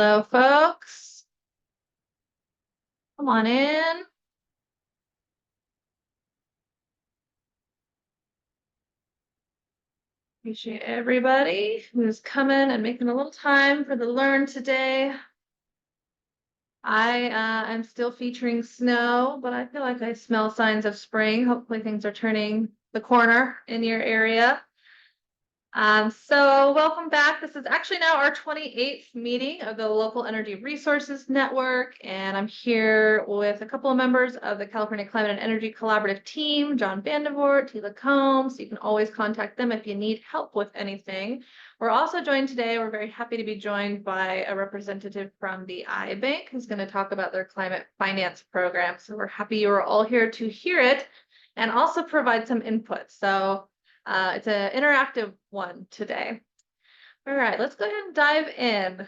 Hello, folks. Come on in. Appreciate everybody who's coming and making a little time for the learn today. I am still featuring snow, but I feel like I smell signs of spring. Hopefully things are turning the corner in your area. So welcome back. This is actually now our 28th meeting of the Local Energy Resources Network, and I'm here with a couple of members of the California Climate and Energy Collaborative team, John Vandevort, Tila Combs. So you can always contact them if you need help with anything. We're also joined today, we're very happy to be joined by a representative from the IBank who's going to talk about their climate finance program. So we're happy you are all here to hear it and also provide some input. So it's an interactive one today. All right, let's go ahead and dive in.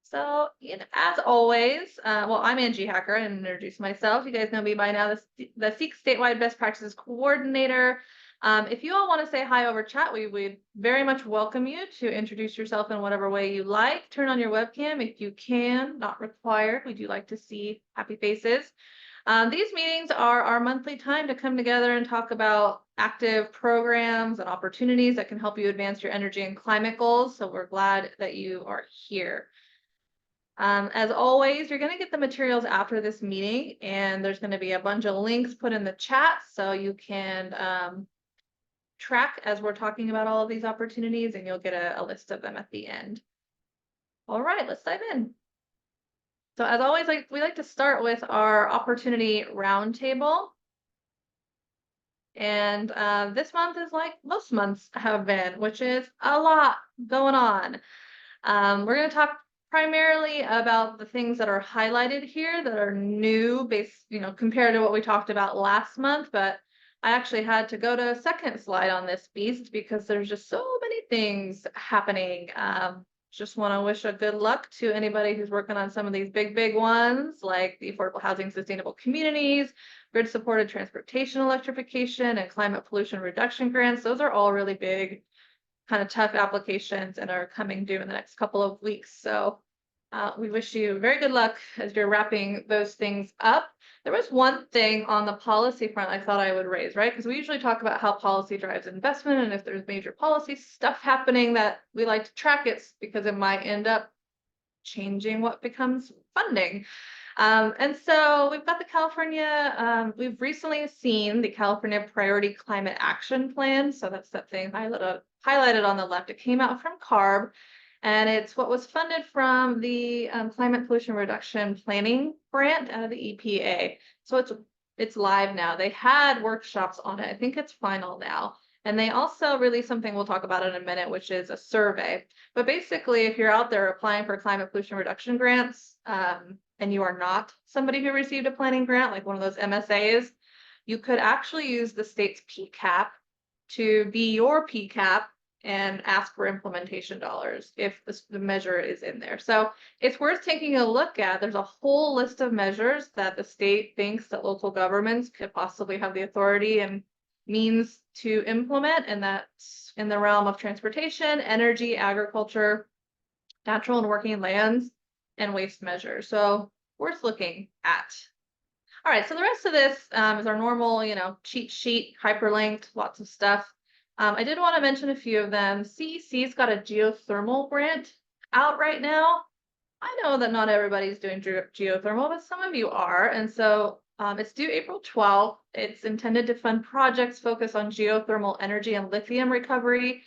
So, as always, well, I'm Angie Hacker, and introduce myself. You guys know me by now, the SEEK Statewide Best Practices Coordinator. If you all want to say hi over chat, we would very much welcome you to introduce yourself in whatever way you like. Turn on your webcam if you can, not required. We do like to see happy faces. These meetings are our monthly time to come together and talk about active programs and opportunities that can help you advance your energy and climate goals. So we're glad that you are here. As always, you're going to get the materials after this meeting, and there's going to be a bunch of links put in the chat so you can track as we're talking about all of these opportunities, and you'll get a list of them at the end. All right, let's dive in. So as always, we like to start with our opportunity roundtable. And this month is like most months have been, which is a lot going on. We're going to talk primarily about the things that are highlighted here that are new compared to what we talked about last month. But I actually had to go to a second slide on this beast because there's just so many things happening. Just want to wish a good luck to anybody who's working on some of these big ones, like the Affordable Housing Sustainable Communities, grid-supported transportation electrification, and climate pollution reduction grants. Those are all really big, kind of tough applications and are coming due in the next couple of weeks. So we wish you very good luck as you're wrapping those things up. There was one thing on the policy front I thought I would raise, right? Because we usually talk about how policy drives investment, and if there's major policy stuff happening that we like to track it because it might end up changing what becomes funding. And so we've got the California, we've recently seen the California Priority Climate Action Plan. So that's that thing highlighted on the left. It came out from CARB. And it's what was funded from the Climate Pollution Reduction Planning Grant out of the EPA. So it's live now. They had workshops on it. I think it's final now. And they also released something we'll talk about in a minute, which is a survey. But basically, if you're out there applying for climate pollution reduction grants, and you are not somebody who received a planning grant, like one of those MSAs, you could actually use the state's PCAP to be your PCAP and ask for implementation dollars if the measure is in there. So it's worth taking a look at. There's a whole list of measures that the state thinks that local governments could possibly have the authority and means to implement, and that's in the realm of transportation, energy, agriculture, natural and working lands, and waste measures. So worth looking at. All right, so the rest of this is our normal, cheat sheet, hyperlinked, lots of stuff. I did want to mention a few of them. CEC's got a geothermal grant out right now. I know that not everybody's doing geothermal, but some of you are. And so it's due April 12th. It's intended to fund projects focused on geothermal energy and lithium recovery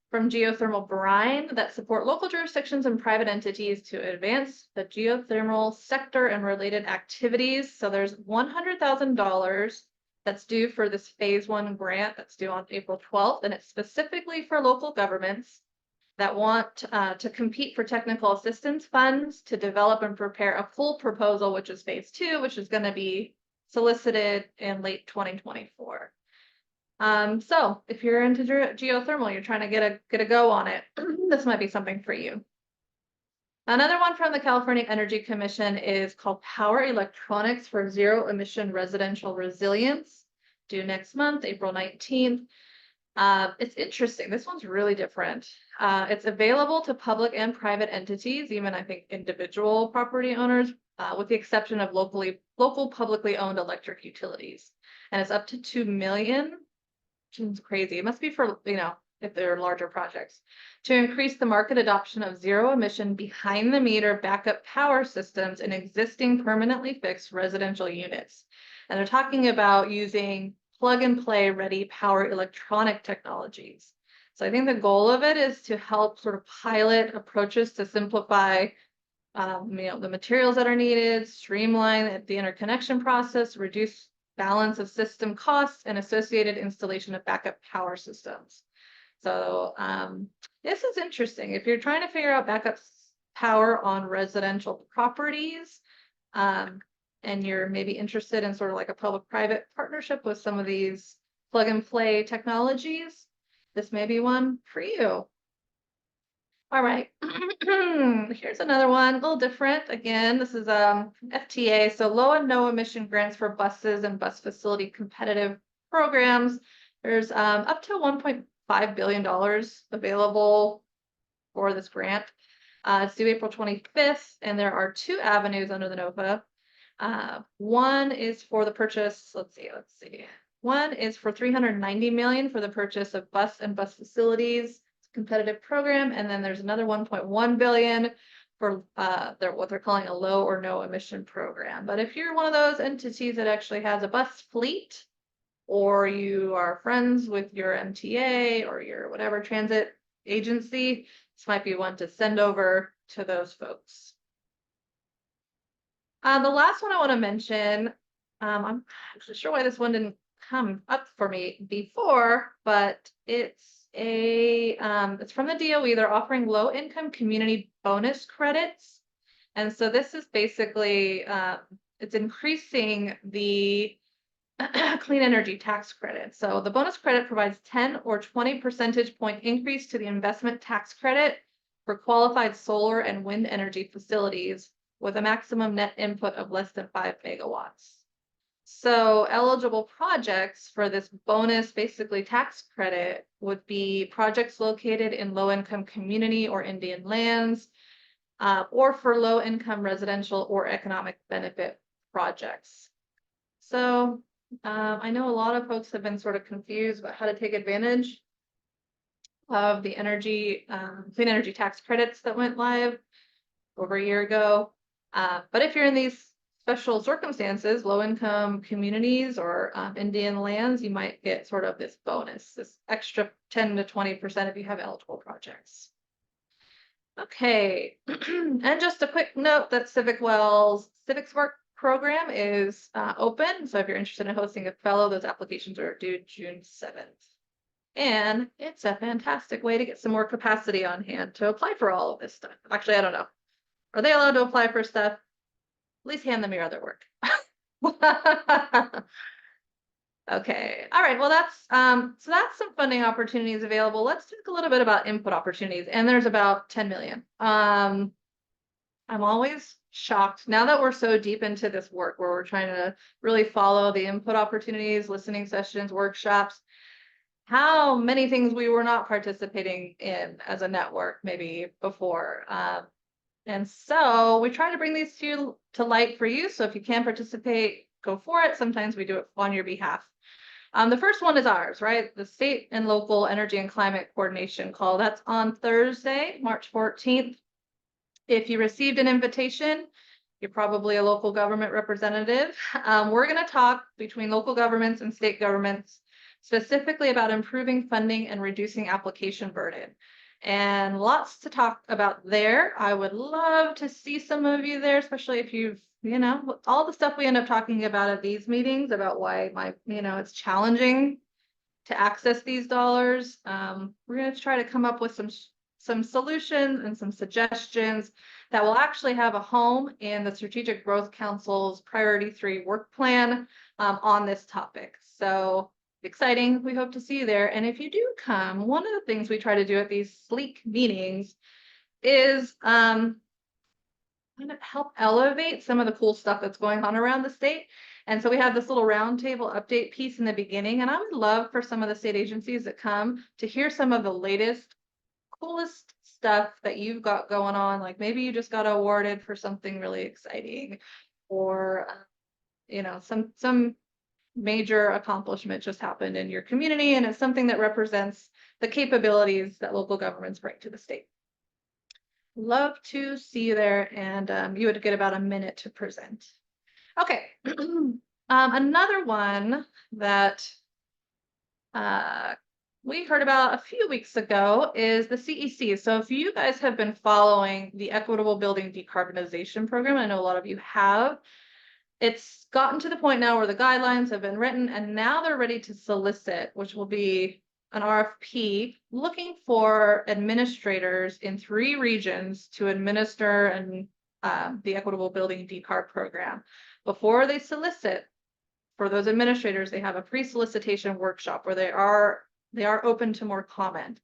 from geothermal brine that support local jurisdictions and private entities to advance the geothermal sector and related activities. So there's $100,000 that's due for this phase 1 grant that's due on April 12th, and it's specifically for local governments that want to compete for technical assistance funds to develop and prepare a full proposal, which is phase 2, which is going to be solicited in late 2024. So if you're into geothermal, you're trying to get a go on it, this might be something for you. Another one from the California Energy Commission is called Power Electronics for Zero Emission Residential Resilience, due next month, April 19th. It's interesting. This one's really different. It's available to public and private entities, even I think individual property owners, with the exception of local publicly owned electric utilities. And it's up to 2 million, which is crazy. It must be for, if they're larger projects, to increase the market adoption of zero emission behind the meter backup power systems in existing permanently fixed residential units. And they're talking about using plug and play ready power electronic technologies. So I think the goal of it is to help sort of pilot approaches to simplify the materials that are needed, streamline the interconnection process, reduce balance of system costs, and associated installation of backup power systems. So this is interesting. If you're trying to figure out backup power on residential properties, and you're maybe interested in sort of like a public-private partnership with some of these plug-and-play technologies, this may be one for you. All right, here's another one, a little different. Again, this is FTA, so low and no emission grants for buses and bus facility competitive programs. There's up to $1.5 billion available for this grant. It's due April 25th, and there are 2 avenues under the NOFA. One is for the purchase, let's see. One is for $390 million for the purchase of bus and bus facilities. It's a competitive program, and then there's another $1.1 billion for what they're calling a low or no emission program. But if you're one of those entities that actually has a bus fleet, or you are friends with your MTA or your whatever transit agency, this might be one to send over to those folks. The last one I want to mention, I'm actually sure why this one didn't come up for me before, but it's from the DOE. They're offering low-income community bonus credits, and so this is basically it's increasing the clean energy tax credit. So the bonus credit provides 10 or 20 percentage point increase to the investment tax credit for qualified solar and wind energy facilities with a maximum net input of less than 5 megawatts. So eligible projects for this bonus, basically tax credit, would be projects located in low-income community or Indian lands, or for low-income residential or economic benefit projects. So I know a lot of folks have been sort of confused about how to take advantage of the clean energy tax credits that went live over a year ago. But if you're in these special circumstances, low-income communities or Indian lands, you might get sort of this bonus, this extra 10 to 20% if you have eligible projects. Okay, and just a quick note that CivicWell's Civics Work program is open. So if you're interested in hosting a fellow, those applications are due June 7th. And it's a fantastic way to get some more capacity on hand to apply for all of this stuff. Actually, I don't know. Are they allowed to apply for stuff? At least hand them your other work. Okay. All right. Well, that's some funding opportunities available. Let's talk a little bit about input opportunities. And there's about 10 million. I'm always shocked now that we're so deep into this work where we're trying to really follow the input opportunities, listening sessions, workshops, how many things we were not participating in as a network maybe before. And so we try to bring these to light for you. So if you can participate, go for it. Sometimes we do it on your behalf. The first one is ours, right? The State and Local Energy and Climate Coordination Call. That's on Thursday, March 14th. If you received an invitation, you're probably a local government representative. We're going to talk between local governments and state governments specifically about improving funding and reducing application burden. And lots to talk about there. I would love to see some of you there, especially if you've, all the stuff we end up talking about at these meetings about why it's challenging to access these dollars. We're going to try to come up with some solutions and some suggestions that will actually have a home in the Strategic Growth Council's Priority 3 work plan on this topic. So exciting. We hope to see you there. And if you do come, one of the things we try to do at these sleek meetings is kind of help elevate some of the cool stuff that's going on around the state. And so we have this little roundtable update piece in the beginning, and I would love for some of the state agencies that come to hear some of the latest, coolest stuff that you've got going on. Like maybe you just got awarded for something really exciting, or some major accomplishment just happened in your community, and it's something that represents the capabilities that local governments bring to the state. Love to see you there, and you would get about a minute to present. Okay, another one that we heard about a few weeks ago is the CEC. So if you guys have been following the Equitable Building Decarbonization Program, I know a lot of you have, it's gotten to the point now where the guidelines have been written, and now they're ready to solicit, which will be an RFP looking for administrators in 3 regions to administer and the Equitable Building Decarb program. Before they solicit for those administrators, they have a pre-solicitation workshop where they are open to more comment.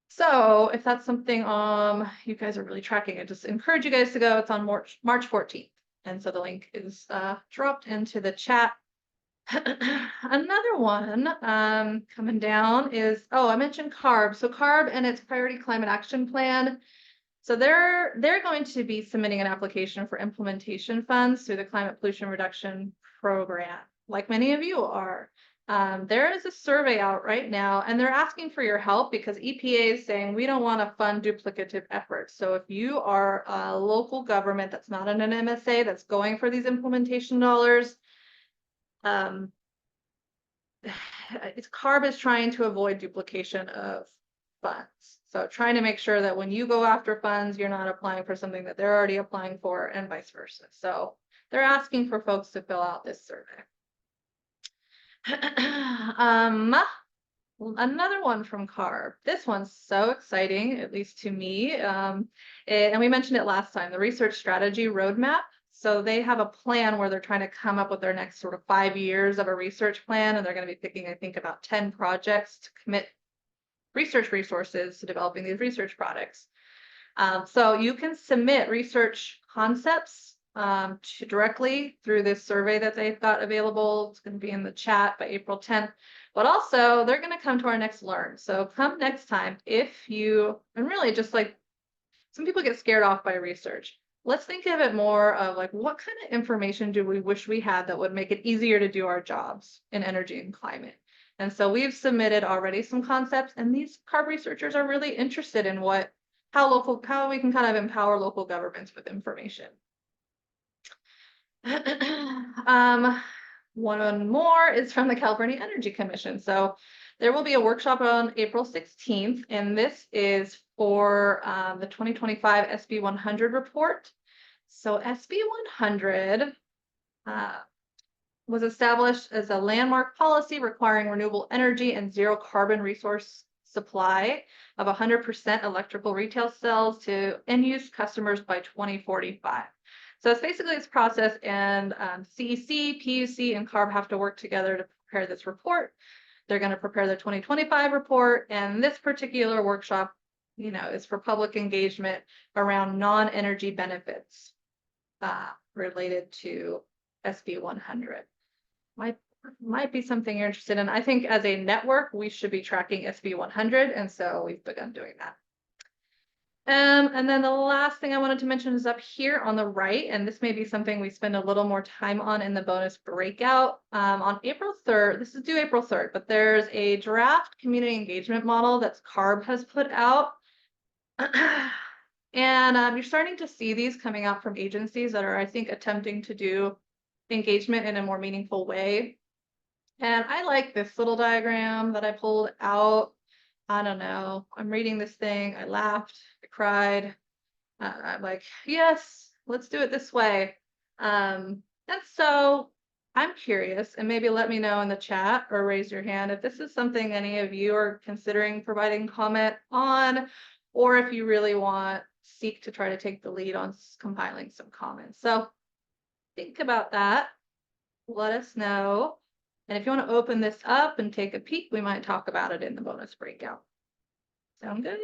So if that's something you guys are really tracking, I just encourage you guys to go. It's on March 14th. And so the link is dropped into the chat. Another one coming down is, I mentioned CARB. So CARB and its Priority Climate Action Plan. So they're going to be submitting an application for implementation funds through the Climate Pollution Reduction Program, like many of you are. There is a survey out right now, and they're asking for your help because EPA is saying we don't want to fund duplicative efforts. So if you are a local government that's not in an MSA that's going for these implementation dollars, CARB is trying to avoid duplication of funds. So trying to make sure that when you go after funds, you're not applying for something that they're already applying for, and vice versa. So they're asking for folks to fill out this survey. Another one from CARB. This one's so exciting, at least to me. And we mentioned it last time, the research strategy roadmap. So they have a plan where they're trying to come up with their next sort of 5 years of a research plan, and they're going to be picking, I think, about 10 projects to commit research resources to developing these research products. So you can submit research concepts directly through this survey that they've got available. It's going to be in the chat by April 10th. But also, they're going to come to our next Learn. So come next time if you, and really just like, some people get scared off by research. Let's think of it more of like, what kind of information do we wish we had that would make it easier to do our jobs in energy and climate? And so we've submitted already some concepts, and these CARB researchers are really interested in how we can kind of empower local governments with information. One more is from the California Energy Commission. So there will be a workshop on April 16th, and this is for the 2025 SB 100 report. So SB 100 was established as a landmark policy requiring renewable energy and zero carbon resource supply of 100% electrical retail cells to end-use customers by 2045. So it's basically this process, and CEC, PUC, and CARB have to work together to prepare this report. They're going to prepare the 2025 report, and this particular workshop, is for public engagement around non-energy benefits related to SB 100. Might be something you're interested in. I think as a network, we should be tracking SB 100, and so we've begun doing that. And then the last thing I wanted to mention is up here on the right, and this may be something we spend a little more time on in the bonus breakout. On April 3rd, this is due April 3rd, but there's a draft community engagement model that CARB has put out. And you're starting to see these coming out from agencies that are, I think, attempting to do engagement in a more meaningful way. And I like this little diagram that I pulled out. I don't know. I'm reading this thing. I laughed. I cried. I'm like, yes, let's do it this way. And so I'm curious, and maybe let me know in the chat or raise your hand if this is something any of you are considering providing comment on, or if you really want Seek to try to take the lead on compiling some comments. So think about that. Let us know. And if you want to open this up and take a peek, we might talk about it in the bonus breakout. Sound good?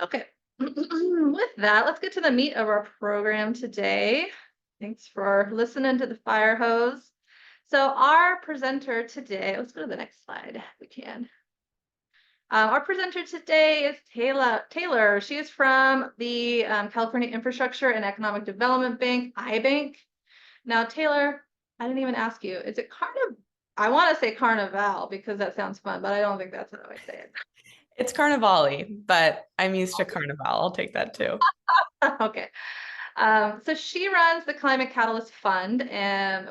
Okay. with that, let's get to the meat of our program today. Thanks for listening to the fire hose. So our presenter today, let's go to the next slide if we can. Our presenter today is Taylor. She is from the California Infrastructure and Economic Development Bank, IBank. Now, Taylor, I didn't even ask you, is it I want to say Carnival because that sounds fun, but I don't think that's how I say it. It's Carnivale, but I'm used to Carnival. I'll take that too. Okay. So she runs the Climate Catalyst Fund,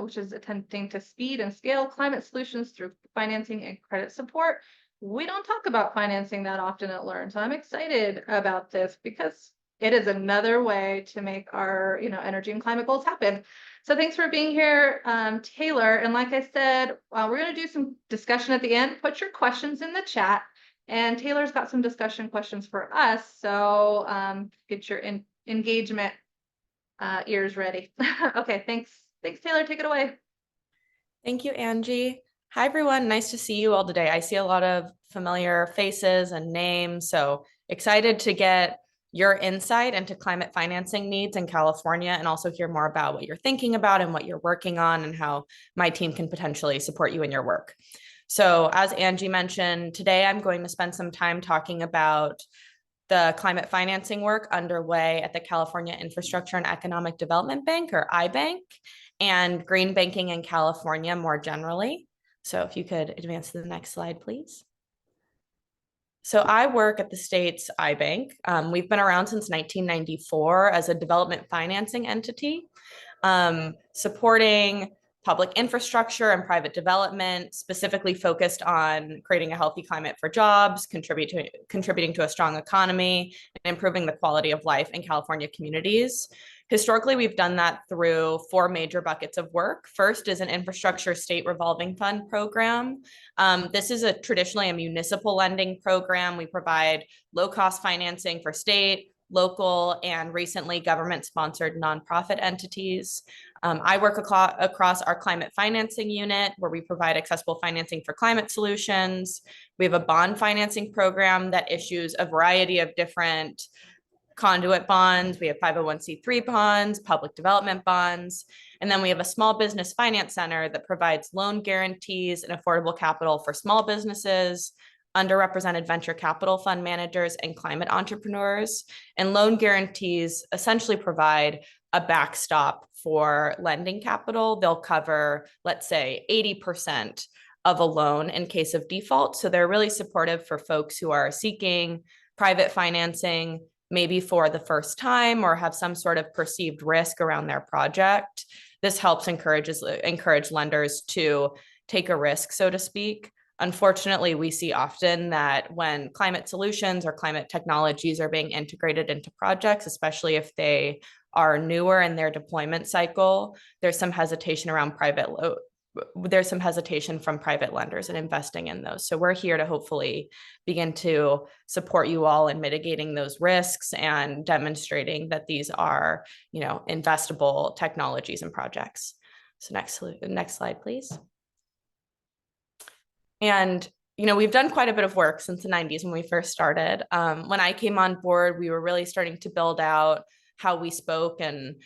which is attempting to speed and scale climate solutions through financing and credit support. We don't talk about financing that often at Learn, so I'm excited about this because it is another way to make our, energy and climate goals happen. So thanks for being here, Taylor. And like I said, we're going to do some discussion at the end. Put your questions in the chat. And Taylor's got some discussion questions for us. So get your engagement ears ready. Okay, thanks. Thanks, Taylor. Take it away. Thank you, Angie. Hi, everyone. Nice to see you all today. I see a lot of familiar faces and names. So excited to get your insight into climate financing needs in California and also hear more about what you're thinking about and what you're working on and how my team can potentially support you in your work. So as Angie mentioned, today I'm going to spend some time talking about the climate financing work underway at the California Infrastructure and Economic Development Bank, or IBank, and green banking in California more generally. So if you could advance to the next slide, please. So I work at the state's IBank. We've been around since 1994 as a development financing entity, supporting public infrastructure and private development, specifically focused on creating a healthy climate for jobs, contributing to a strong economy, and improving the quality of life in California communities. Historically, we've done that through 4 major buckets of work. First is an infrastructure state revolving fund program. This is traditionally a municipal lending program. We provide low-cost financing for state, local, and recently government-sponsored nonprofit entities. I work across our climate financing unit, where we provide accessible financing for climate solutions. We have a bond financing program that issues a variety of different conduit bonds. We have 501c3 bonds, public development bonds. And then we have a small business finance center that provides loan guarantees and affordable capital for small businesses, underrepresented venture capital fund managers, and climate entrepreneurs. And loan guarantees essentially provide a backstop for lending capital. They'll cover, let's say, 80% of a loan in case of default. So they're really supportive for folks who are seeking private financing, maybe for the first time, or have some sort of perceived risk around their project. This helps encourage lenders to take a risk, so to speak. Unfortunately, we see often that when climate solutions or climate technologies are being integrated into projects, especially if they are newer in their deployment cycle, there's some hesitation from private lenders in investing in those. So we're here to hopefully begin to support you all in mitigating those risks and demonstrating that these are, investable technologies and projects. So next slide, please. And we've done quite a bit of work since the 90s when we first started. When I came on board, we were really starting to build out how we spoke and,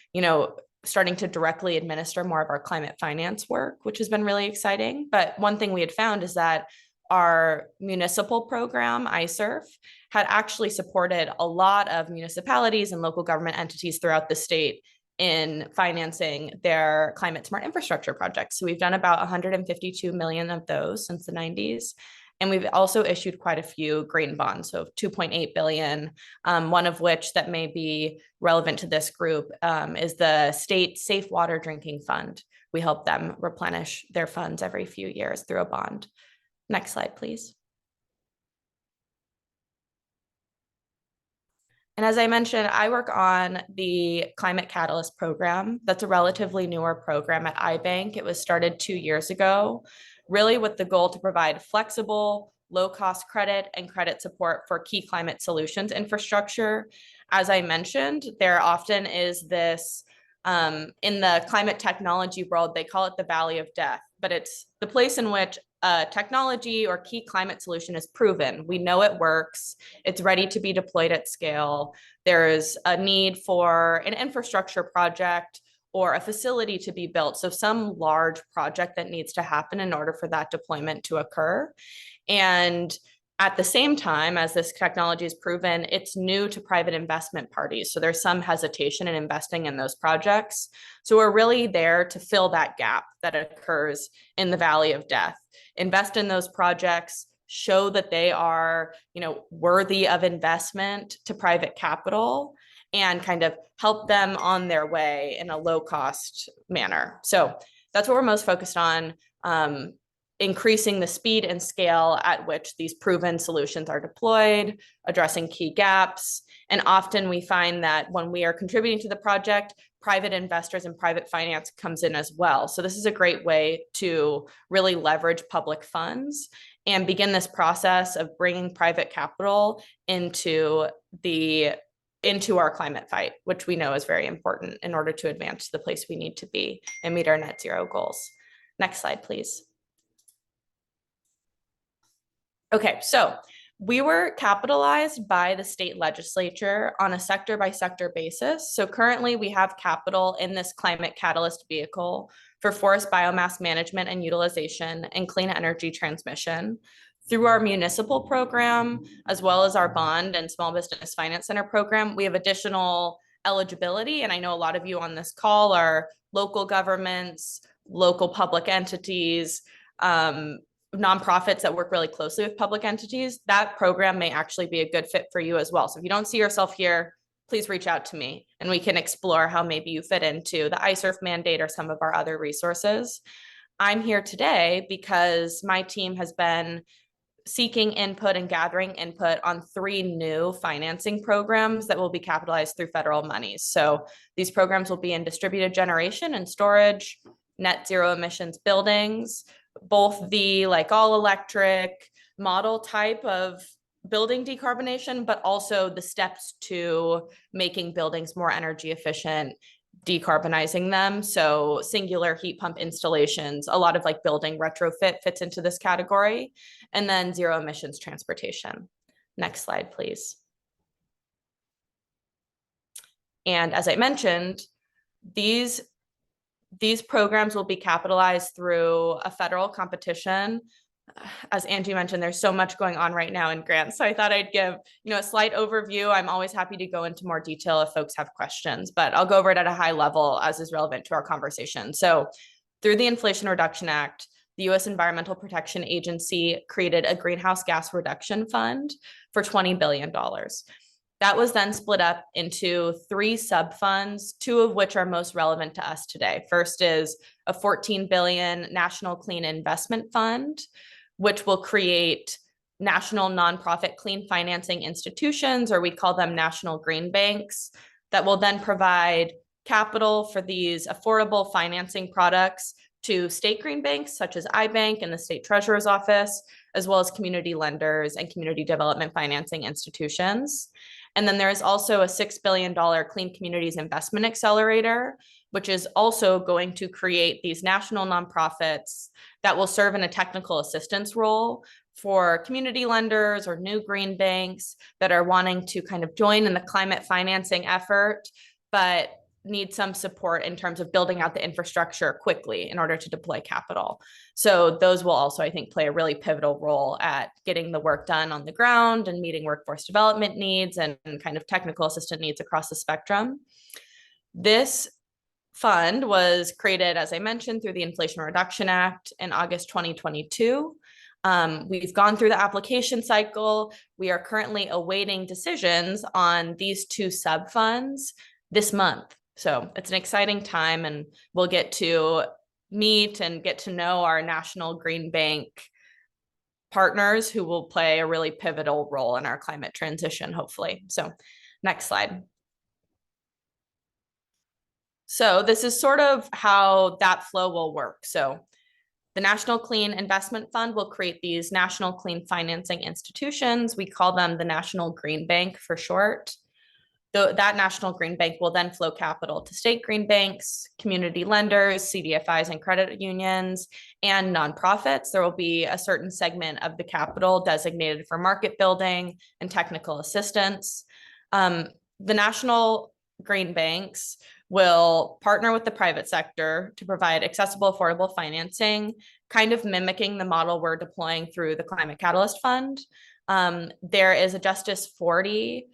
starting to directly administer more of our climate finance work, which has been really exciting. But one thing we had found is that our municipal program, iSurf, had actually supported a lot of municipalities and local government entities throughout the state in financing their climate smart infrastructure projects. So we've done about 152 million of those since the 90s. And we've also issued quite a few green bonds, so 2.8 billion, one of which that may be relevant to this group is the state Safe Water Drinking Fund. We help them replenish their funds every few years through a bond. Next slide, please. And as I mentioned, I work on the Climate Catalyst program. That's a relatively newer program at IBank. It was started 2 years ago, really with the goal to provide flexible, low-cost credit and credit support for key climate solutions infrastructure. As I mentioned, there often is this, in the climate technology world, they call it the valley of death, but it's the place in which technology or key climate solution is proven. We know it works. It's ready to be deployed at scale. There's a need for an infrastructure project or a facility to be built. So some large project that needs to happen in order for that deployment to occur. And at the same time, as this technology is proven, it's new to private investment parties. So there's some hesitation in investing in those projects. So we're really there to fill that gap that occurs in the valley of death. Invest in those projects, show that they are, worthy of investment to private capital, and kind of help them on their way in a low cost manner. So that's what we're most focused on. Increasing the speed and scale at which these proven solutions are deployed, addressing key gaps. And often we find that when we are contributing to the project, private investors and private finance comes in as well. So this is a great way to really leverage public funds and begin this process of bringing private capital into our climate fight, which we know is very important in order to advance to the place we need to be and meet our net zero goals. Next slide, please. Okay, so we were capitalized by the state legislature on a sector by sector basis. So currently we have capital in this climate catalyst vehicle for forest biomass management and utilization and clean energy transmission. Through our municipal program, as well as our bond and small business finance center program, we have additional eligibility. And I know a lot of you on this call are local governments, local public entities, nonprofits that work really closely with public entities. That program may actually be a good fit for you as well. So if you don't see yourself here, please reach out to me and we can explore how maybe you fit into the iSurf mandate or some of our other resources. I'm here today because my team has been seeking input and gathering input on 3 new financing programs that will be capitalized through federal monies. So these programs will be in distributed generation and storage, net zero emissions buildings, both the all electric model type of building decarbonation, but also the steps to making buildings more energy efficient, decarbonizing them. So singular heat pump installations, a lot of building retrofit fits into this category, and then zero emissions transportation. Next slide, please. And as I mentioned, these programs will be capitalized through a federal competition. As Angie mentioned, there's so much going on right now in grants. So I thought I'd give, a slight overview. I'm always happy to go into more detail if folks have questions, but I'll go over it at a high level as is relevant to our conversation. So through the Inflation Reduction Act, the U.S. Environmental Protection Agency created a greenhouse gas reduction fund for $20 billion. That was then split up into 3 sub-funds, 2 of which are most relevant to us today. First is a $14 billion National Clean Investment Fund, which will create national nonprofit clean financing institutions, or we call them national green banks, that will then provide capital for these affordable financing products to state green banks such as IBank and the State Treasurer's Office, as well as community lenders and community development financing institutions. And then there is also a $6 billion Clean Communities Investment Accelerator, which is also going to create these national nonprofits that will serve in a technical assistance role for community lenders or new green banks that are wanting to kind of join in the climate financing effort, but need some support in terms of building out the infrastructure quickly in order to deploy capital. So those will also, I think, play a really pivotal role at getting the work done on the ground and meeting workforce development needs and kind of technical assistant needs across the spectrum. This fund was created, as I mentioned, through the Inflation Reduction Act in August 2022. We've gone through the application cycle. We are currently awaiting decisions on these 2 sub-funds this month. So it's an exciting time, and we'll get to meet and get to know our national green bank partners who will play a really pivotal role in our climate transition, hopefully. So next slide. So this is sort of how that flow will work. So the National Clean Investment Fund will create these national clean financing institutions. We call them the National Green Bank for short. That National Green Bank will then flow capital to state green banks, community lenders, CDFIs and credit unions, and nonprofits. There will be a certain segment of the capital designated for market building and technical assistance. The national green banks will partner with the private sector to provide accessible, affordable financing, kind of mimicking the model we're deploying through the Climate Catalyst Fund. There is a Justice 40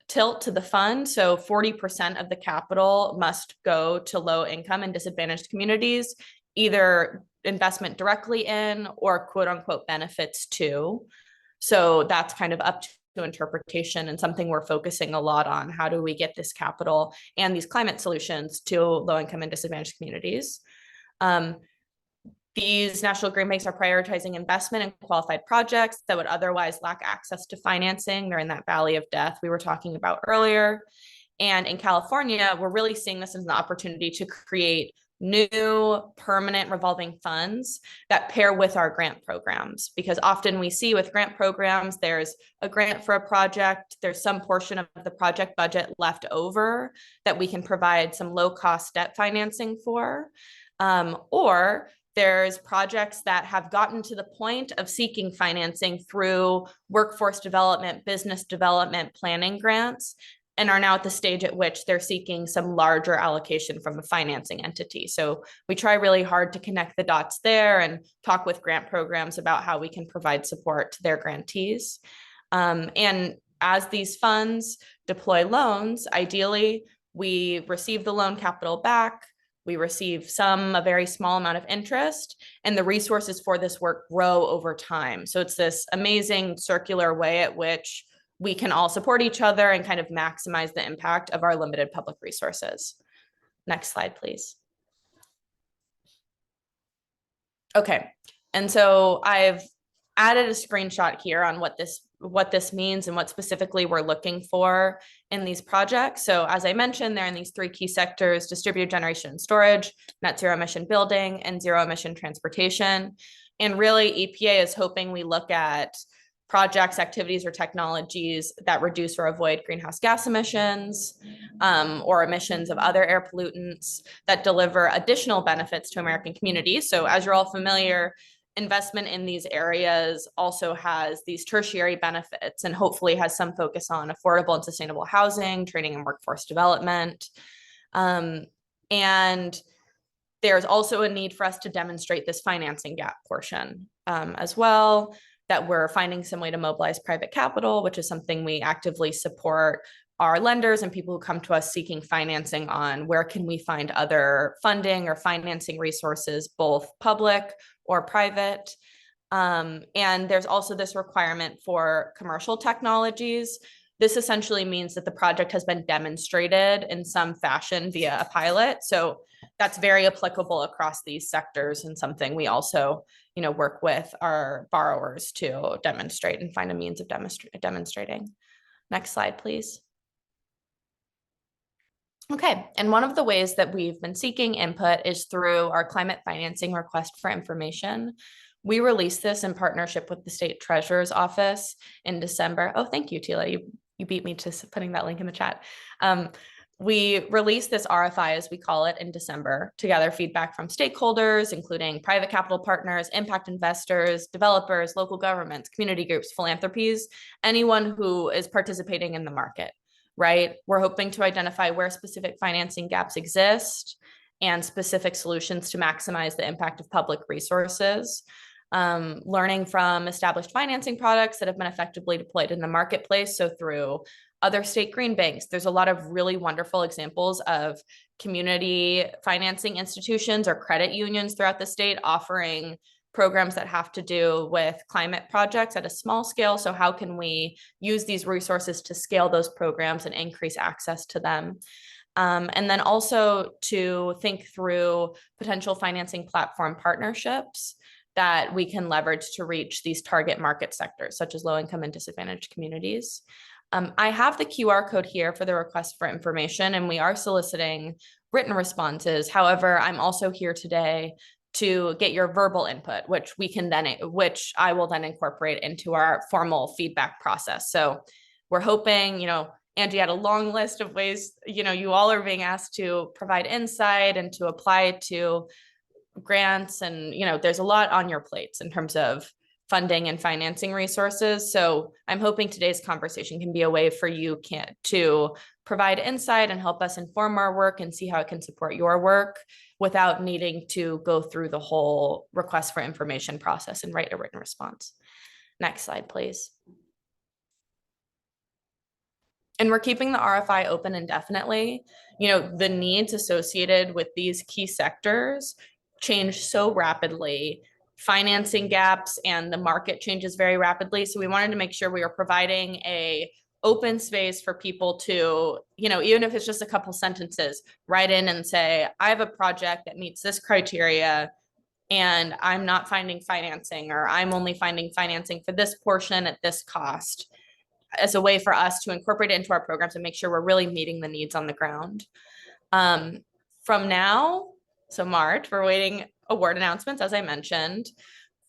tilt to the fund. So 40% of the capital must go to low income and disadvantaged communities, either investment directly in or quote unquote benefits to. So that's kind of up to interpretation and something we're focusing a lot on. How do we get this capital and these climate solutions to low income and disadvantaged communities? These national green banks are prioritizing investment in qualified projects that would otherwise lack access to financing. They're in that valley of death we were talking about earlier. And in California, we're really seeing this as an opportunity to create new permanent revolving funds that pair with our grant programs. Because often we see with grant programs, there's a grant for a project, there's some portion of the project budget left over that we can provide some low-cost debt financing for. Or there's projects that have gotten to the point of seeking financing through workforce development, business development, planning grants, and are now at the stage at which they're seeking some larger allocation from a financing entity. So we try really hard to connect the dots there and talk with grant programs about how we can provide support to their grantees. And as these funds deploy loans, ideally, we receive the loan capital back, we receive a very small amount of interest, and the resources for this work grow over time. So it's this amazing circular way at which we can all support each other and kind of maximize the impact of our limited public resources. Next slide, please. Okay, and so I've added a screenshot here on what this means and what specifically we're looking for in these projects. So as I mentioned, they're in these three key sectors: distributed generation and storage, net zero emission building, and zero emission transportation. And really, EPA is hoping we look at projects, activities, or technologies that reduce or avoid greenhouse gas emissions or emissions of other air pollutants that deliver additional benefits to American communities. So as you're all familiar, investment in these areas also has these tertiary benefits and hopefully has some focus on affordable and sustainable housing, training and workforce development. And there's also a need for us to demonstrate this financing gap portion as well, that we're finding some way to mobilize private capital, which is something we actively support our lenders and people who come to us seeking financing on. Where can we find other funding or financing resources, both public or private? And there's also this requirement for commercial technologies. This essentially means that the project has been demonstrated in some fashion via a pilot. So that's very applicable across these sectors and something we also, work with our borrowers to demonstrate and find a means of demonstrating. Next slide, please. Okay, and one of the ways that we've been seeking input is through our climate financing request for information. We released this in partnership with the State Treasurer's Office in December. Oh, thank you, Tila. You beat me to putting that link in the chat. We released this RFI, as we call it, in December to gather feedback from stakeholders, including private capital partners, impact investors, developers, local governments, community groups, philanthropies, anyone who is participating in the market, right? We're hoping to identify where specific financing gaps exist and specific solutions to maximize the impact of public resources. Learning from established financing products that have been effectively deployed in the marketplace. So through other state green banks, there's a lot of really wonderful examples of community financing institutions or credit unions throughout the state offering programs that have to do with climate projects at a small scale. So how can we use these resources to scale those programs and increase access to them? And then also to think through potential financing platform partnerships that we can leverage to reach these target market sectors, such as low-income and disadvantaged communities. I have the QR code here for the request for information, and we are soliciting written responses. However, I'm also here today to get your verbal input, which I will then incorporate into our formal feedback process. So we're hoping, Angie had a long list of ways, you all are being asked to provide insight and to apply to grants. And, there's a lot on your plates in terms of funding and financing resources. So I'm hoping today's conversation can be a way for you to provide insight and help us inform our work and see how it can support your work without needing to go through the whole request for information process and write a written response. Next slide, please. And we're keeping the RFI open indefinitely. The needs associated with these key sectors change so rapidly. Financing gaps and the market changes very rapidly. So we wanted to make sure we were providing a open space for people to, even if it's just a couple sentences, write in and say, I have a project that meets this criteria and I'm not finding financing, or I'm only finding financing for this portion at this cost, as a way for us to incorporate it into our programs and make sure we're really meeting the needs on the ground. From now, so March, we're waiting award announcements, as I mentioned.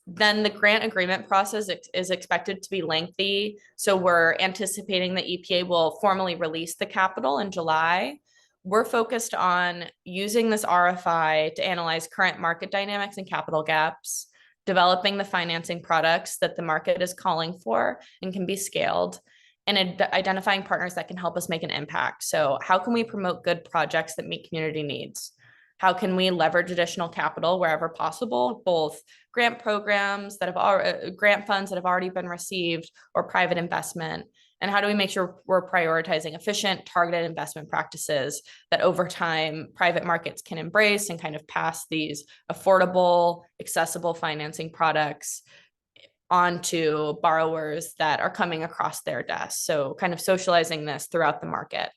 Then the grant agreement process is expected to be lengthy. So we're anticipating the EPA will formally release the capital in July. We're focused on using this RFI to analyze current market dynamics and capital gaps, developing the financing products that the market is calling for and can be scaled, and identifying partners that can help us make an impact. So how can we promote good projects that meet community needs? How can we leverage additional capital wherever possible, both grant programs that have grant funds that have already been received, or private investment? And how do we make sure we're prioritizing efficient, targeted investment practices that over time private markets can embrace and kind of pass these affordable, accessible financing products onto borrowers that are coming across their desks? So kind of socializing this throughout the market.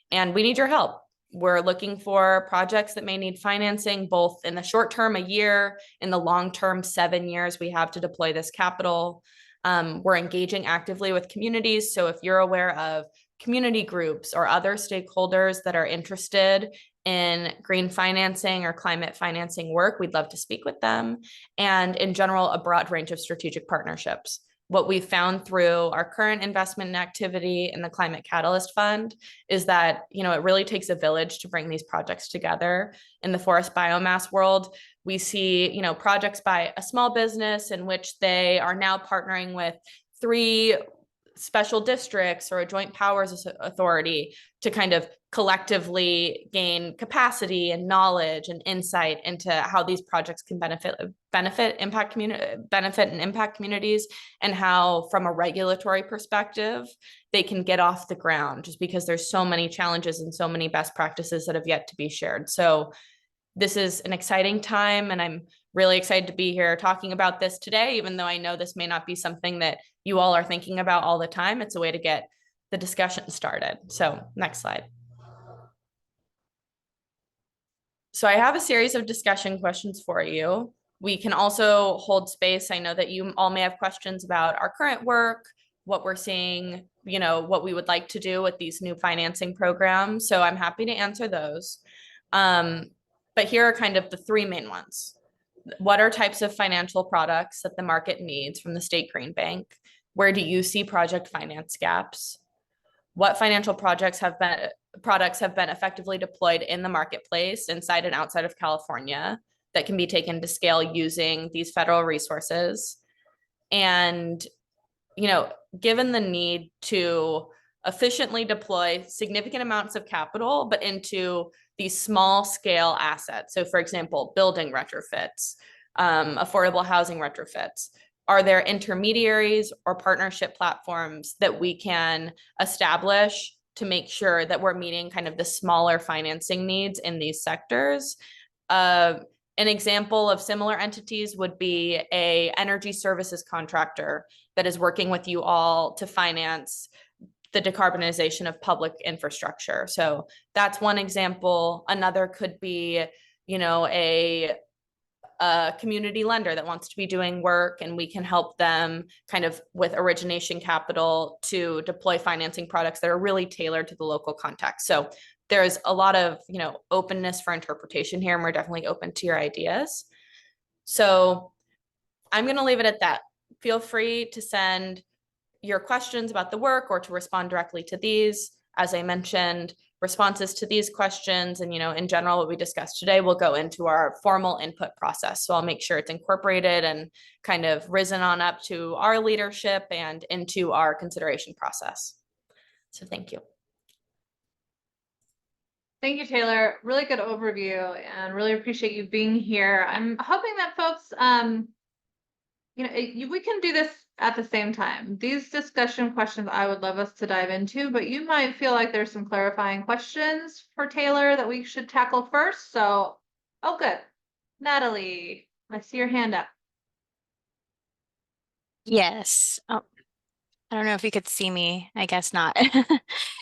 And we need your help. We're looking for projects that may need financing, both in the short term, a year, in the long term, 7 years we have to deploy this capital. We're engaging actively with communities. So if you're aware of community groups or other stakeholders that are interested in green financing or climate financing work, we'd love to speak with them. And in general, a broad range of strategic partnerships. What we've found through our current investment and activity in the Climate Catalyst Fund is that, it really takes a village to bring these projects together. In the forest biomass world, we see, projects by a small business in which they are now partnering with 3 special districts or a joint powers authority to kind of collectively gain capacity and knowledge and insight into how these projects can benefit and impact communities, and how from a regulatory perspective they can get off the ground, just because there's so many challenges and so many best practices that have yet to be shared. So this is an exciting time, and I'm really excited to be here talking about this today, even though I know this may not be something that you all are thinking about all the time. It's a way to get the discussion started. So next slide. So I have a series of discussion questions for you. We can also hold space. I know that you all may have questions about our current work, what we're seeing, what we would like to do with these new financing programs. So I'm happy to answer those. But here are kind of the 3 main ones. What are types of financial products that the market needs from the state green bank? Where do you see project finance gaps? What financial products have been effectively deployed in the marketplace inside and outside of California that can be taken to scale using these federal resources? And, given the need to efficiently deploy significant amounts of capital, but into these small scale assets. So for example, building retrofits, affordable housing retrofits. Are there intermediaries or partnership platforms that we can establish to make sure that we're meeting kind of the smaller financing needs in these sectors? An example of similar entities would be a energy services contractor that is working with you all to finance the decarbonization of public infrastructure. So that's one example. Another could be, a community lender that wants to be doing work, and we can help them kind of with origination capital to deploy financing products that are really tailored to the local context. So there's a lot of, openness for interpretation here, and we're definitely open to your ideas. So I'm going to leave it at that. Feel free to send your questions about the work or to respond directly to these. as I mentioned, responses to these questions and, in general, what we discussed today will go into our formal input process. So I'll make sure it's incorporated and kind of risen on up to our leadership and into our consideration process. So thank you. Thank you, Taylor. Really good overview and really appreciate you being here. I'm hoping that folks, we can do this at the same time. These discussion questions I would love us to dive into, but you might feel like there's some clarifying questions for Taylor that we should tackle first. So, oh, good. Natalie, I see your hand up. Yes. Oh, I don't know if you could see me. I guess not.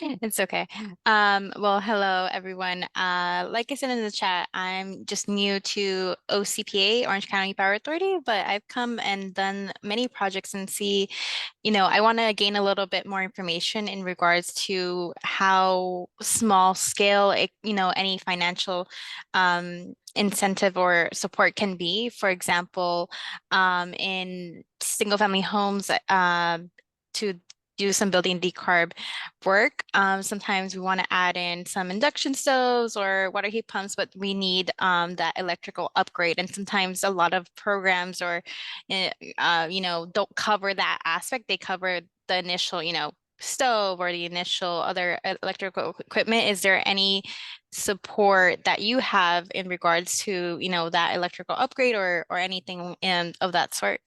It's okay. Well, hello everyone. Like I said in the chat, I'm just new to OCPA, Orange County Power Authority, but I've come and done many projects and see, I want to gain a little bit more information in regards to how small scale any financial incentive or support can be. For example, in single family homes, to do some building decarb work. Sometimes we want to add in some induction stoves or water heat pumps, but we need that electrical upgrade. And sometimes a lot of programs don't cover that aspect. They cover the initial, stove or the initial other electrical equipment. Is there any support that you have in regards to, that electrical upgrade or anything of that sort?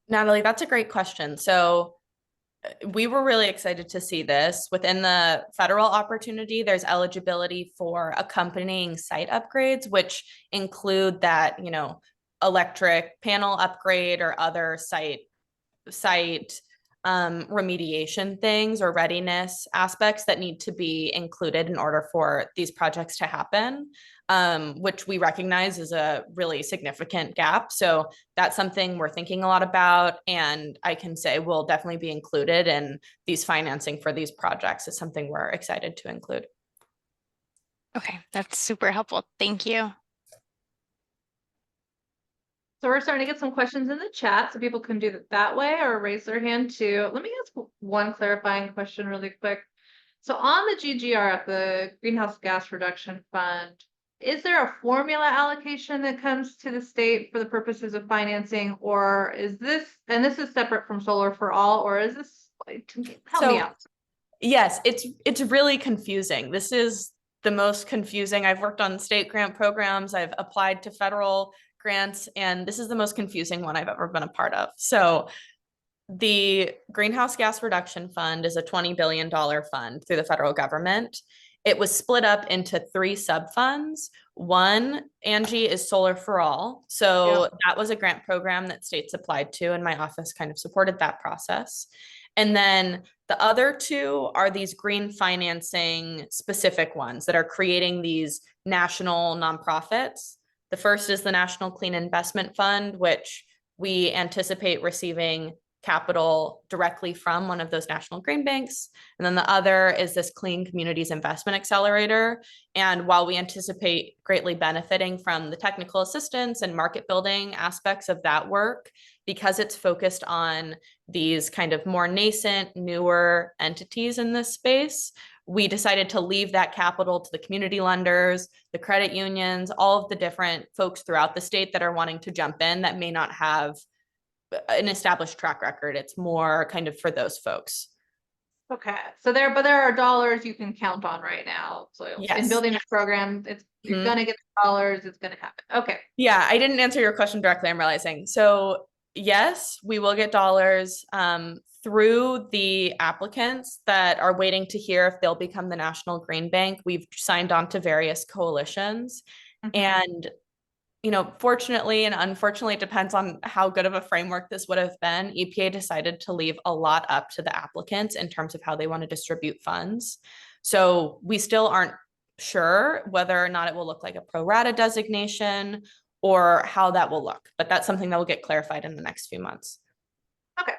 Natalie, that's a great question. So we were really excited to see this. Within the federal opportunity, there's eligibility for accompanying site upgrades, which include that, electric panel upgrade or other site remediation things or readiness aspects that need to be included in order for these projects to happen, which we recognize is a really significant gap. So that's something we're thinking a lot about. And I can say will definitely be included in these financing for these projects. It's something we're excited to include. Okay, that's super helpful. Thank you. So we're starting to get some questions in the chat, so people can do it that way or raise their hand too. Let me ask one clarifying question really quick. So on the GGRF, the Greenhouse Gas Reduction Fund, is there a formula allocation that comes to the state for the purposes of financing, or is this, and this is separate from Solar for All, or is this, help me out? Yes, it's really confusing. This is the most confusing. I've worked on state grant programs. I've applied to federal grants, and this is the most confusing one I've ever been a part of. So the Greenhouse Gas Reduction Fund is a $20 billion fund through the federal government. It was split up into 3 sub-funds. One, Angie, is Solar for All. So that was a grant program that states applied to, and my office kind of supported that process. And then the other 2 are these green financing specific ones that are creating these national nonprofits. The first is the National Clean Investment Fund, which we anticipate receiving capital directly from one of those national green banks. And then the other is this Clean Communities Investment Accelerator. And while we anticipate greatly benefiting from the technical assistance and market building aspects of that work, because it's focused on these kind of more nascent, newer entities in this space, we decided to leave that capital to the community lenders, the credit unions, all of the different folks throughout the state that are wanting to jump in that may not have an established track record. It's more kind of for those folks. Okay, so there are dollars you can count on right now. So yes, in building a program, you're gonna get the dollars, it's gonna happen. Okay. Yeah, I didn't answer your question directly, I'm realizing. So yes, we will get dollars through the applicants that are waiting to hear if they'll become the National Green Bank. We've signed on to various coalitions. And fortunately and unfortunately, it depends on how good of a framework this would have been. EPA decided to leave a lot up to the applicants in terms of how they want to distribute funds. So we still aren't sure whether or not it will look like a pro rata designation or how that will look, but that's something that will get clarified in the next few months. Okay.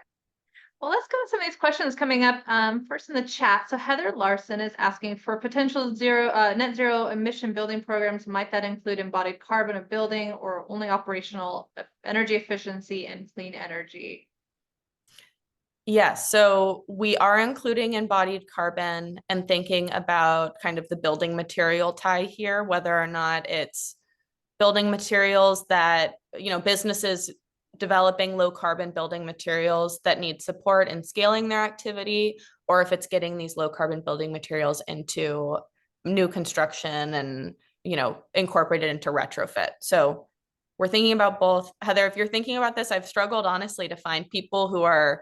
Well, let's go to some of these questions coming up first in the chat. So Heather Larson is asking for potential net zero emission building programs. Might that include embodied carbon of building or only operational energy efficiency and clean energy? Yes, so we are including embodied carbon and thinking about kind of the building material tie here, whether or not it's building materials that, businesses developing low carbon building materials that need support in scaling their activity, or if it's getting these low carbon building materials into new construction and, incorporated into retrofit. So we're thinking about both. Heather, if you're thinking about this, I've struggled honestly to find people who are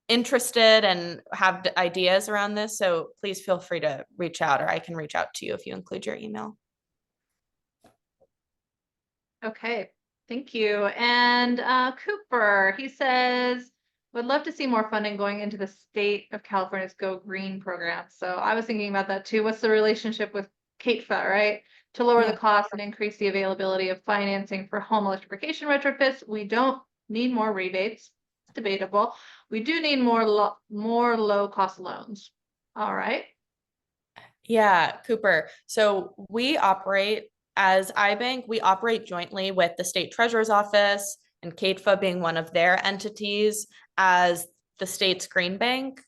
interested and have ideas around this. So please feel free to reach out, or I can reach out to you if you include your email. Okay, thank you. And Cooper, he says, would love to see more funding going into the state of California's Go Green program. So I was thinking about that too. What's the relationship with CATFA, right? To lower the cost and increase the availability of financing for home electrification retrofits, we don't need more rebates. It's debatable. We do need more low cost loans. All right. Yeah, Cooper. So we operate as IBank, we operate jointly with the state treasurer's office and CATFA being one of their entities as the state's green bank.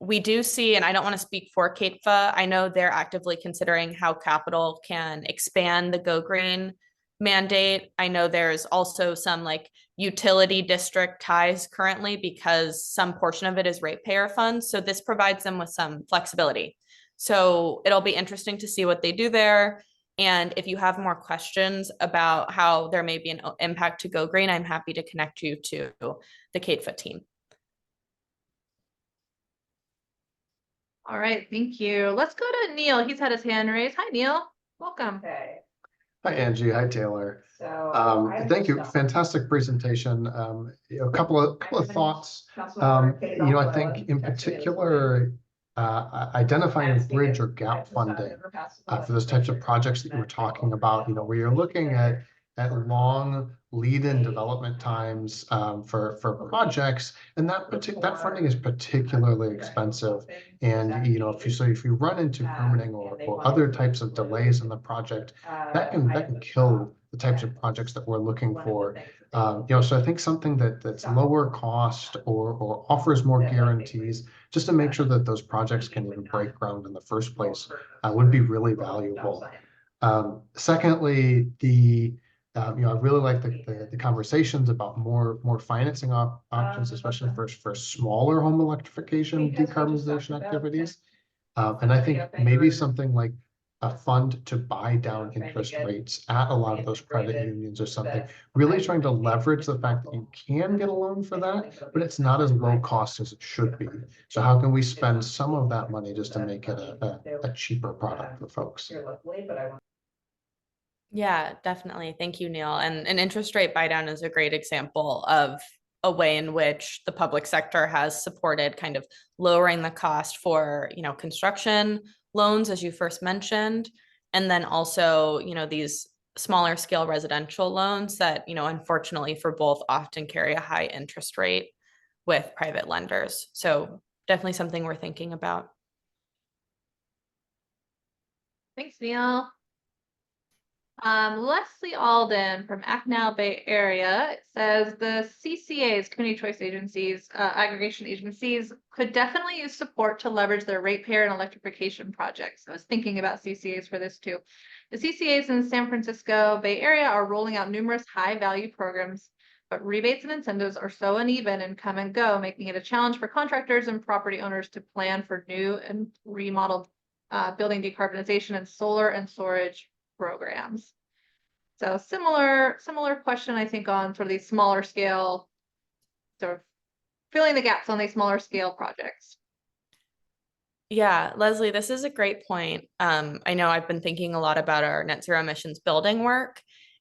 We do see, and I don't want to speak for CATFA, I know they're actively considering how capital can expand the Go Green mandate. I know there's also some like utility district ties currently because some portion of it is ratepayer funds. So this provides them with some flexibility. So it'll be interesting to see what they do there. And if you have more questions about how there may be an impact to Go Green, I'm happy to connect you to the CATFA team. All right, thank you. Let's go to Neil. He's had his hand raised. Hi, Neil. Welcome. Okay. Hi, Angie. Hi, Taylor. So Thank you. Fantastic presentation. A couple of thoughts. I think in particular, identifying bridge or gap funding for those types of projects that you were talking about, where you're looking at long lead-in development times for projects, and that funding is particularly expensive. And if you run into permitting or other types of delays in the project, that can kill the types of projects that we're looking for. So I think something that's lower cost or offers more guarantees, just to make sure that those projects can even break ground in the first place, would be really valuable. Secondly, I really like the conversations about more financing options, especially for smaller home electrification decarbonization activities. And I think maybe something like a fund to buy down interest rates at a lot of those credit unions or something, really trying to leverage the fact that you can get a loan for that, but it's not as low cost as it should be. So how can we spend some of that money just to make it a cheaper product for folks? Yeah, definitely. Thank you, Neil. And an interest rate buy down is a great example of a way in which the public sector has supported kind of lowering the cost for, construction loans, as you first mentioned, and then also, these smaller scale residential loans that, unfortunately for both often carry a high interest rate with private lenders. So definitely something we're thinking about. Thanks, Neil. Leslie Alden from Acknow Bay Area says the CCAs, community choice agencies, aggregation agencies, could definitely use support to leverage their ratepayer and electrification projects. I was thinking about CCAs for this too. The CCAs in the San Francisco Bay Area are rolling out numerous high-value programs, but rebates and incentives are so uneven and come and go, making it a challenge for contractors and property owners to plan for new and remodeled building decarbonization and solar and storage programs. So similar question, I think, on sort of these smaller scale, sort of filling the gaps on these smaller scale projects. Yeah, Leslie, this is a great point. I know I've been thinking a lot about our net zero emissions building work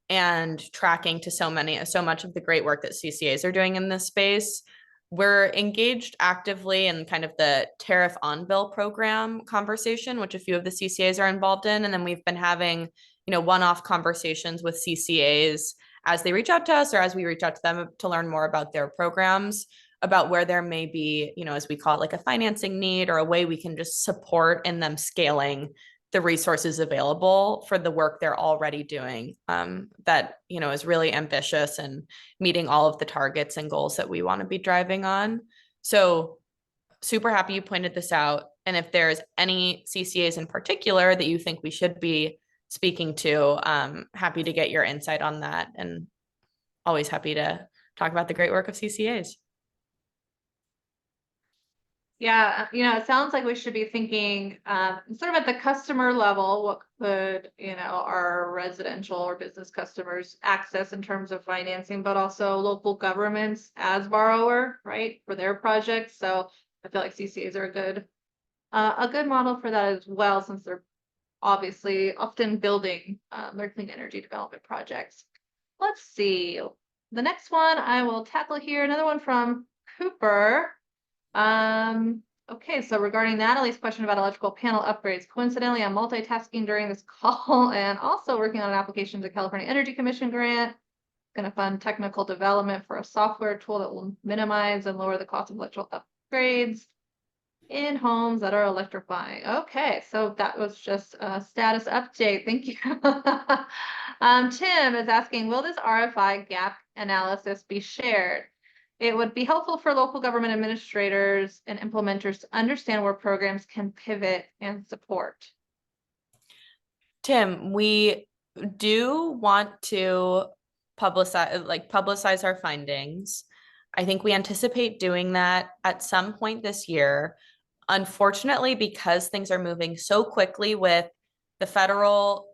and tracking to so much of the great work that CCAs are doing in this space. We're engaged actively in kind of the tariff on bill program conversation, which a few of the CCAs are involved in. And then we've been having, one-off conversations with CCAs as they reach out to us or as we reach out to them to learn more about their programs, about where there may be, as we call it, like a financing need or a way we can just support in them scaling the resources available for the work they're already doing, that, you know, is really ambitious and meeting all of the targets and goals that we want to be driving on. So super happy you pointed this out. And if there's any CCAs in particular that you think we should be speaking to, happy to get your insight on that, and always happy to talk about the great work of CCAs. Yeah, you know, it sounds like we should be thinking sort of at the customer level, what could, you know, our residential or business customers access in terms of financing, but also local governments as borrower, right, for their projects. So I feel like CCAs are a good model for that as well, since they're obviously often building their clean energy development projects. Let's see. The next one I will tackle here, another one from Cooper. Okay, so regarding Natalie's question about electrical panel upgrades, coincidentally, I'm multitasking during this call and also working on an application to the California Energy Commission grant. Going to fund technical development for a software tool that will minimize and lower the cost of electrical upgrades in homes that are electrifying. Okay, so that was just a status update. Thank you. Tim is asking, will this RFI gap analysis be shared? It would be helpful for local government administrators and implementers to understand where programs can pivot and support. Tim, we do want to publicize our findings. I think we anticipate doing that at some point this year. Unfortunately, because things are moving so quickly with the federal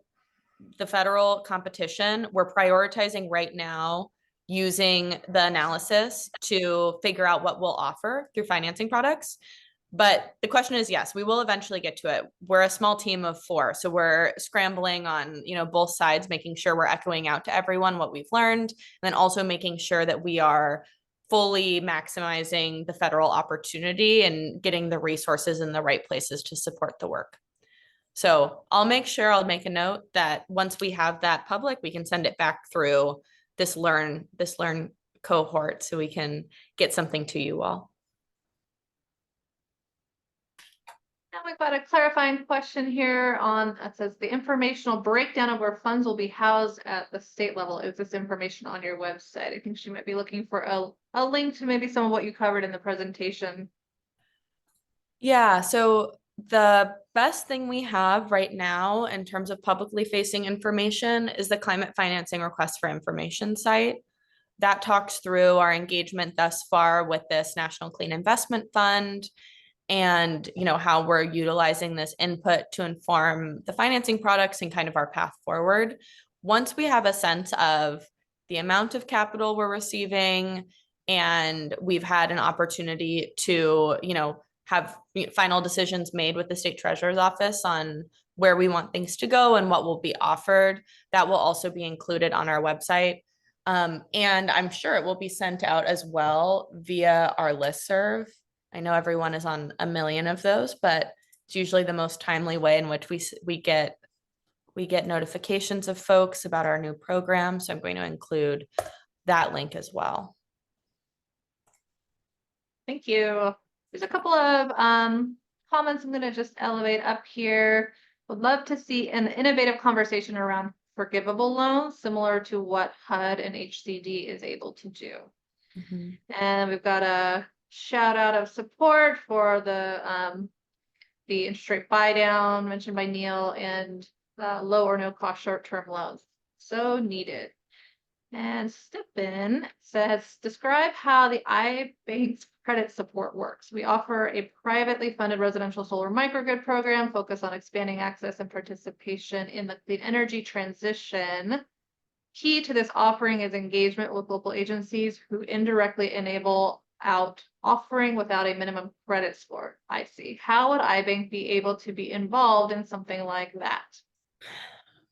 competition, we're prioritizing right now using the analysis to figure out what we'll offer through financing products. But the question is, yes, we will eventually get to it. We're a small team of 4, so we're scrambling on, you know, both sides, making sure we're echoing out to everyone what we've learned, and then also making sure that we are fully maximizing the federal opportunity and getting the resources in the right places to support the work. So I'll make a note that once we have that public, we can send it back through this learn cohort so we can get something to you all. Now we've got a clarifying question here on, it says the informational breakdown of where funds will be housed at the state level. Is this information on your website? I think she might be looking for a link to maybe some of what you covered in the presentation. Yeah, so the best thing we have right now in terms of publicly facing information is the climate financing request for information site. That talks through our engagement thus far with this National Clean Investment Fund, and, you know, how we're utilizing this input to inform the financing products and kind of our path forward. Once we have a sense of the amount of capital we're receiving, and we've had an opportunity to, you know, have final decisions made with the state treasurer's office on where we want things to go and what will be offered, that will also be included on our website. And I'm sure it will be sent out as well via our listserv. I know everyone is on a million of those, but it's usually the most timely way in which we get notifications of folks about our new program. So I'm going to include that link as well. Thank you. There's a couple of comments I'm going to just elevate up here. Would love to see an innovative conversation around forgivable loans, similar to what HUD and HCD is able to do. Mm-hmm. And we've got a shout out of support for the interest rate buy down mentioned by Neil, and low or no cost short-term loans. So needed. And Stephen says, describe how the IBank's credit support works. We offer a privately funded residential solar microgrid program focused on expanding access and participation in the clean energy transition. Key to this offering is engagement with local agencies who indirectly enable out offering without a minimum credit score. I see. How would IBank be able to be involved in something like that?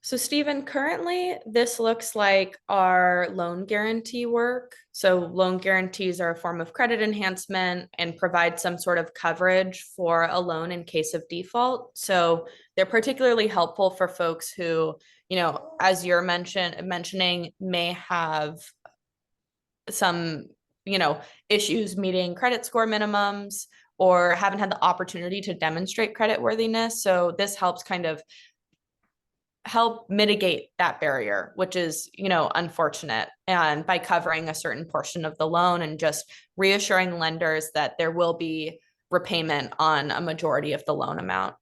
So Stephen, currently this looks like our loan guarantee work. So loan guarantees are a form of credit enhancement and provide some sort of coverage for a loan in case of default. So they're particularly helpful for folks who, you know, as you're mentioning, may have some, you know, issues meeting credit score minimums, or haven't had the opportunity to demonstrate creditworthiness. So this helps kind of help mitigate that barrier, which is, unfortunate. And by covering a certain portion of the loan and just reassuring lenders that there will be repayment on a majority of the loan amount.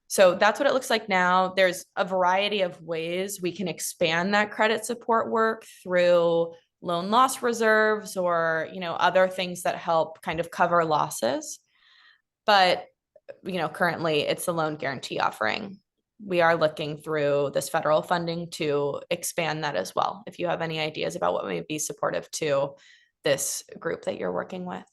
So that's what it looks like now. There's a variety of ways we can expand that credit support work through loan loss reserves or, other things that help kind of cover losses. But, currently it's the loan guarantee offering. We are looking through this federal funding to expand that as well. If you have any ideas about what may be supportive to this group that you're working with.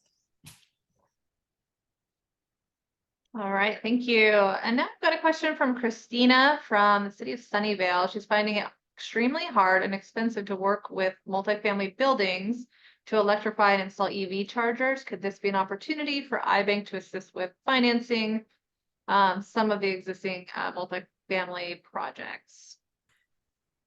All right, thank you. And now I've got a question from Christina from the city of Sunnyvale. She's finding it extremely hard and expensive to work with multifamily buildings to electrify and install EV chargers. Could this be an opportunity for IBank to assist with financing some of the existing multifamily projects?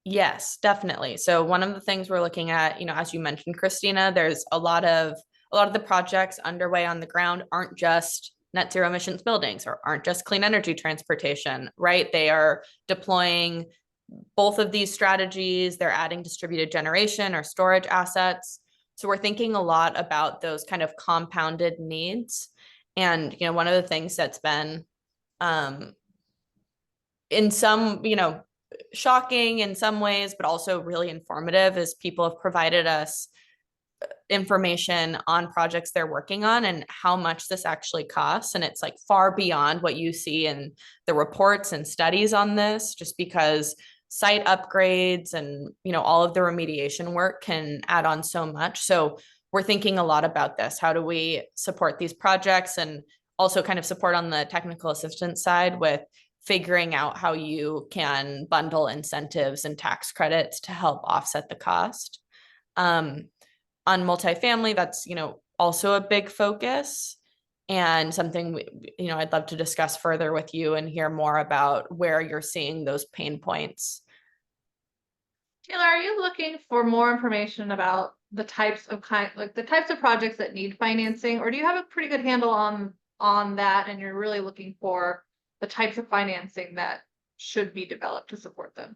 Yes, definitely. So one of the things we're looking at, as you mentioned, Christina, there's a lot of the projects underway on the ground aren't just net zero emissions buildings or aren't just clean energy transportation, right? They are deploying both of these strategies. They're adding distributed generation or storage assets. So we're thinking a lot about those kind of compounded needs. And, one of the things that's been in some, shocking in some ways, but also really informative is people have provided us information on projects they're working on and how much this actually costs. And it's like far beyond what you see in the reports and studies on this, just because site upgrades and, all of the remediation work can add on so much. So we're thinking a lot about this. How do we support these projects and also kind of support on the technical assistance side with figuring out how you can bundle incentives and tax credits to help offset the cost. On multifamily, that's, also a big focus and something, I'd love to discuss further with you and hear more about where you're seeing those pain points. Taylor, are you looking for more information about the types of projects that need financing, or do you have a pretty good handle on that and you're really looking for the types of financing that should be developed to support them?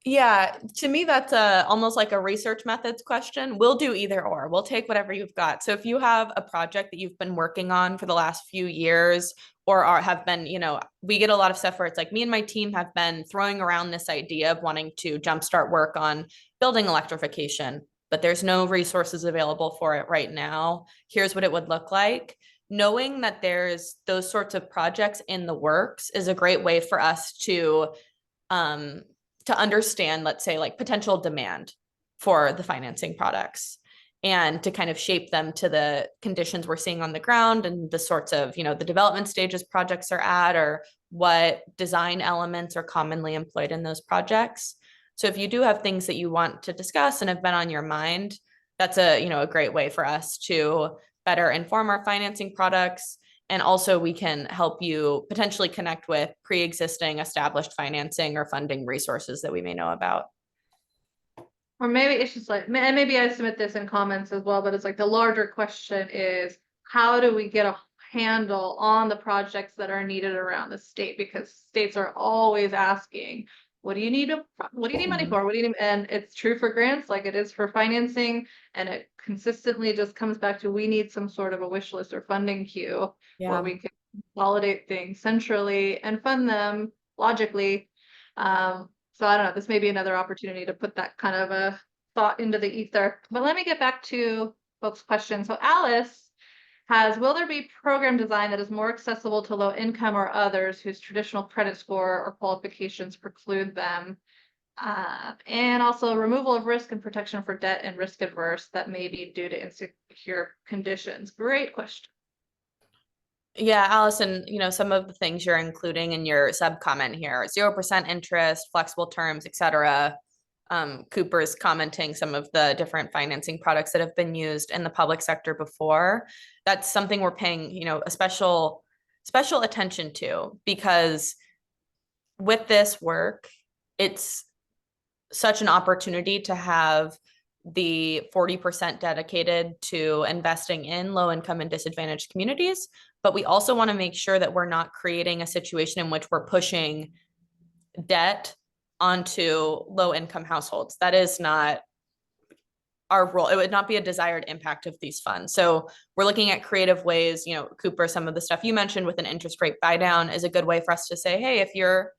Yeah, to me, that's almost like a research methods question. We'll do either or. We'll take whatever you've got. So if you have a project that you've been working on for the last few years or have been, we get a lot of stuff where it's like me and my team have been throwing around this idea of wanting to jumpstart work on building electrification, but there's no resources available for it right now. Here's what it would look like. Knowing that there's those sorts of projects in the works is a great way for us to understand, let's say, like potential demand for the financing products and to kind of shape them to the conditions we're seeing on the ground and the sorts of, the development stages projects are at or what design elements are commonly employed in those projects. So if you do have things that you want to discuss and have been on your mind, that's a great way for us to better inform our financing products. And also we can help you potentially connect with pre-existing established financing or funding resources that we may know about. Or maybe it's just like, and maybe I submit this in comments as well, but it's like the larger question is, how do we get a handle on the projects that are needed around the state? Because states are always asking, what do you need money for? What do you need? And it's true for grants like it is for financing. And it consistently just comes back to, we need some sort of a wish list or funding queue where we can consolidate things centrally and fund them logically. So I don't know, this may be another opportunity to put that kind of a thought into the ether. But let me get back to folks' questions. So Alice will there be program design that is more accessible to low income or others whose traditional credit score or qualifications preclude them? And also removal of risk and protection for debt and risk adverse that may be due to insecure conditions. Great question. Yeah, Allison, some of the things you're including in your sub comment here, 0% interest, flexible terms, etc. Cooper's commenting some of the different financing products that have been used in the public sector before. That's something we're paying, a special attention to, because with this work, it's such an opportunity to have the 40% dedicated to investing in low income and disadvantaged communities. But we also want to make sure that we're not creating a situation in which we're pushing debt onto low income households. That is not our role. It would not be a desired impact of these funds. So we're looking at creative ways, Cooper, some of the stuff you mentioned with an interest rate buy down is a good way for us to say, hey, if you're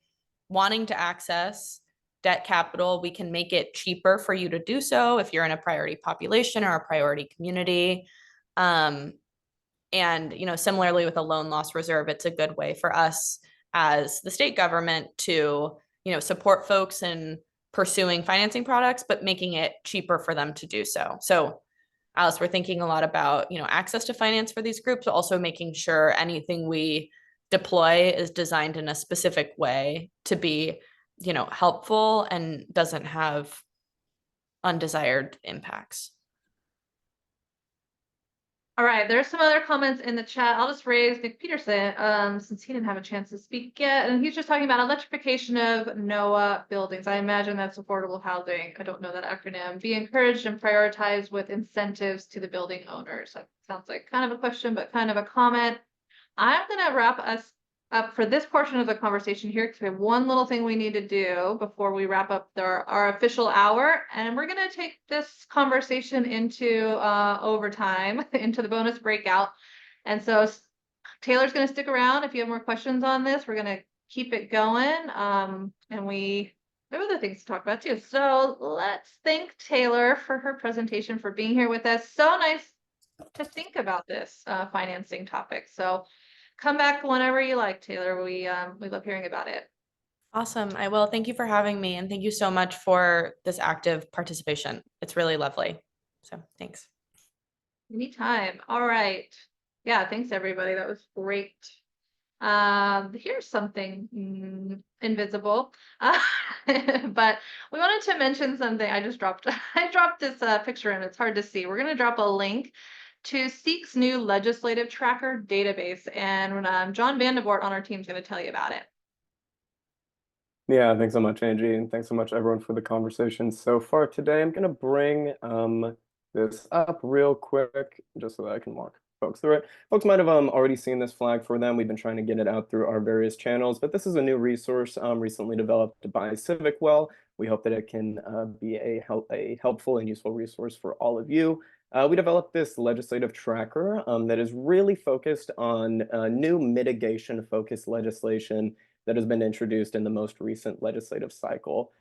wanting to access debt capital, we can make it cheaper for you to do so if you're in a priority population or a priority community. And similarly with a loan loss reserve, it's a good way for us as the state government to support folks in pursuing financing products, but making it cheaper for them to do so. So Alice, we're thinking a lot about access to finance for these groups, but also making sure anything we deploy is designed in a specific way to be helpful and doesn't have undesired impacts. All right, there's some other comments in the chat. I'll just raise Nick Peterson, since he didn't have a chance to speak yet. And he's just talking about electrification of NOAA buildings. I imagine that's affordable housing. I don't know that acronym. Be encouraged and prioritized with incentives to the building owners. That sounds like kind of a question, but kind of a comment. I'm going to wrap us up for this portion of the conversation here because we have one little thing we need to do before we wrap up our official hour. And we're going to take this conversation into overtime, into the bonus breakout. And so Taylor's going to stick around. If you have more questions on this, we're going to keep it going. And we have other things to talk about too. So let's thank Taylor for her presentation, for being here with us. So nice to think about this financing topic. So come back whenever you like, Taylor. We love hearing about it. Awesome. I will. Thank you for having me. And thank you so much for this active participation. It's really lovely. So thanks. Anytime. All right. Yeah, thanks everybody. That was great. Here's something invisible, but we wanted to mention something. I dropped this picture and it's hard to see. We're going to drop a link to SEEK's new legislative tracker database, and John Vandevort on our team is going to tell you about it. Yeah, thanks so much, Angie, and thanks so much everyone for the conversation so far today. I'm going to bring this up real quick just so that I can walk folks through it. Folks might have already seen this flag for them. We've been trying to get it out through our various channels, but this is a new resource recently developed by CivicWell. We hope that it can be a helpful and useful resource for all of you. We developed this legislative tracker that is really focused on new mitigation-focused legislation that has been introduced in the most recent legislative cycle.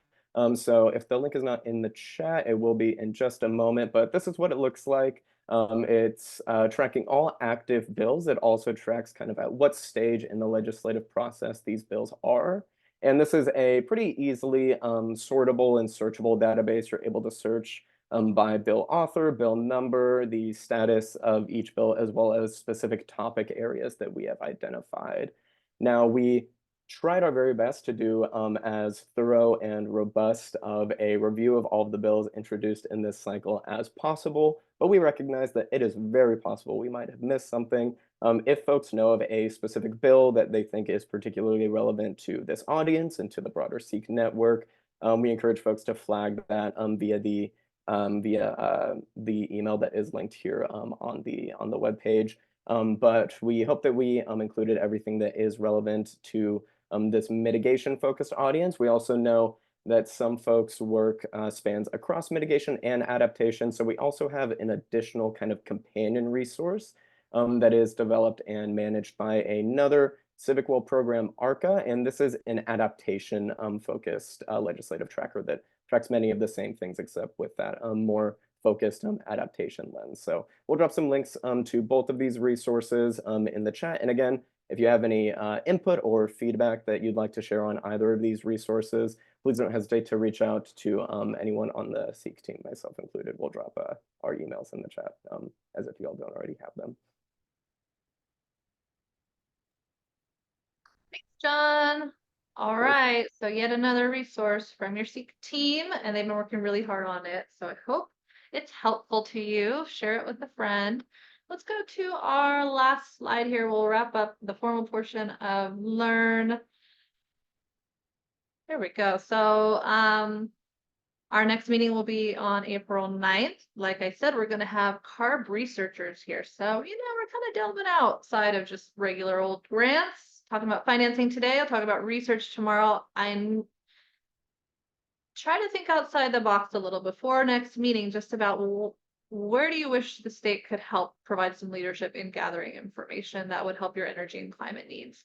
So if the link is not in the chat, it will be in just a moment, but this is what it looks like. It's tracking all active bills. It also tracks kind of at what stage in the legislative process these bills are. And this is a pretty easily sortable and searchable database. You're able to search by bill author, bill number, the status of each bill, as well as specific topic areas that we have identified. Now, we tried our very best to do as thorough and robust of a review of all of the bills introduced in this cycle as possible, but we recognize that it is very possible we might have missed something. If folks know of a specific bill that they think is particularly relevant to this audience and to the broader SEEK network, we encourage folks to flag that via the email that is linked here on the webpage. But we hope that we included everything that is relevant to this mitigation-focused audience. We also know that some folks' work spans across mitigation and adaptation. So we also have an additional kind of companion resource that is developed and managed by another CivicWell program, ARCA, and this is an adaptation-focused legislative tracker that tracks many of the same things, except with that more focused adaptation lens. So we'll drop some links to both of these resources in the chat. And again, if you have any input or feedback that you'd like to share on either of these resources, please don't hesitate to reach out to anyone on the SEEK team, myself included. We'll drop our emails in the chat as if you all don't already have them. Thanks, John. All right, so yet another resource from your SEEK team, and they've been working really hard on it. So I hope it's helpful to you. Share it with a friend. Let's go to our last slide here. We'll wrap up the formal portion of Learn. There we go. So Our next meeting will be on April 9th. Like I said, we're going to have carb researchers here. So, we're kind of delving outside of just regular old grants. Talking about financing today. I'll talk about research tomorrow. I'm trying to think outside the box a little before our next meeting, just about where do you wish the state could help provide some leadership in gathering information that would help your energy and climate needs.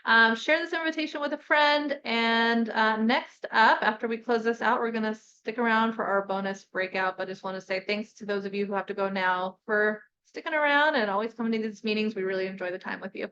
Share this invitation with a friend. And next up, after we close this out, we're going to stick around for our bonus breakout. But I just want to say thanks to those of you who have to go now for sticking around and always coming to these meetings. We really enjoy the time with you.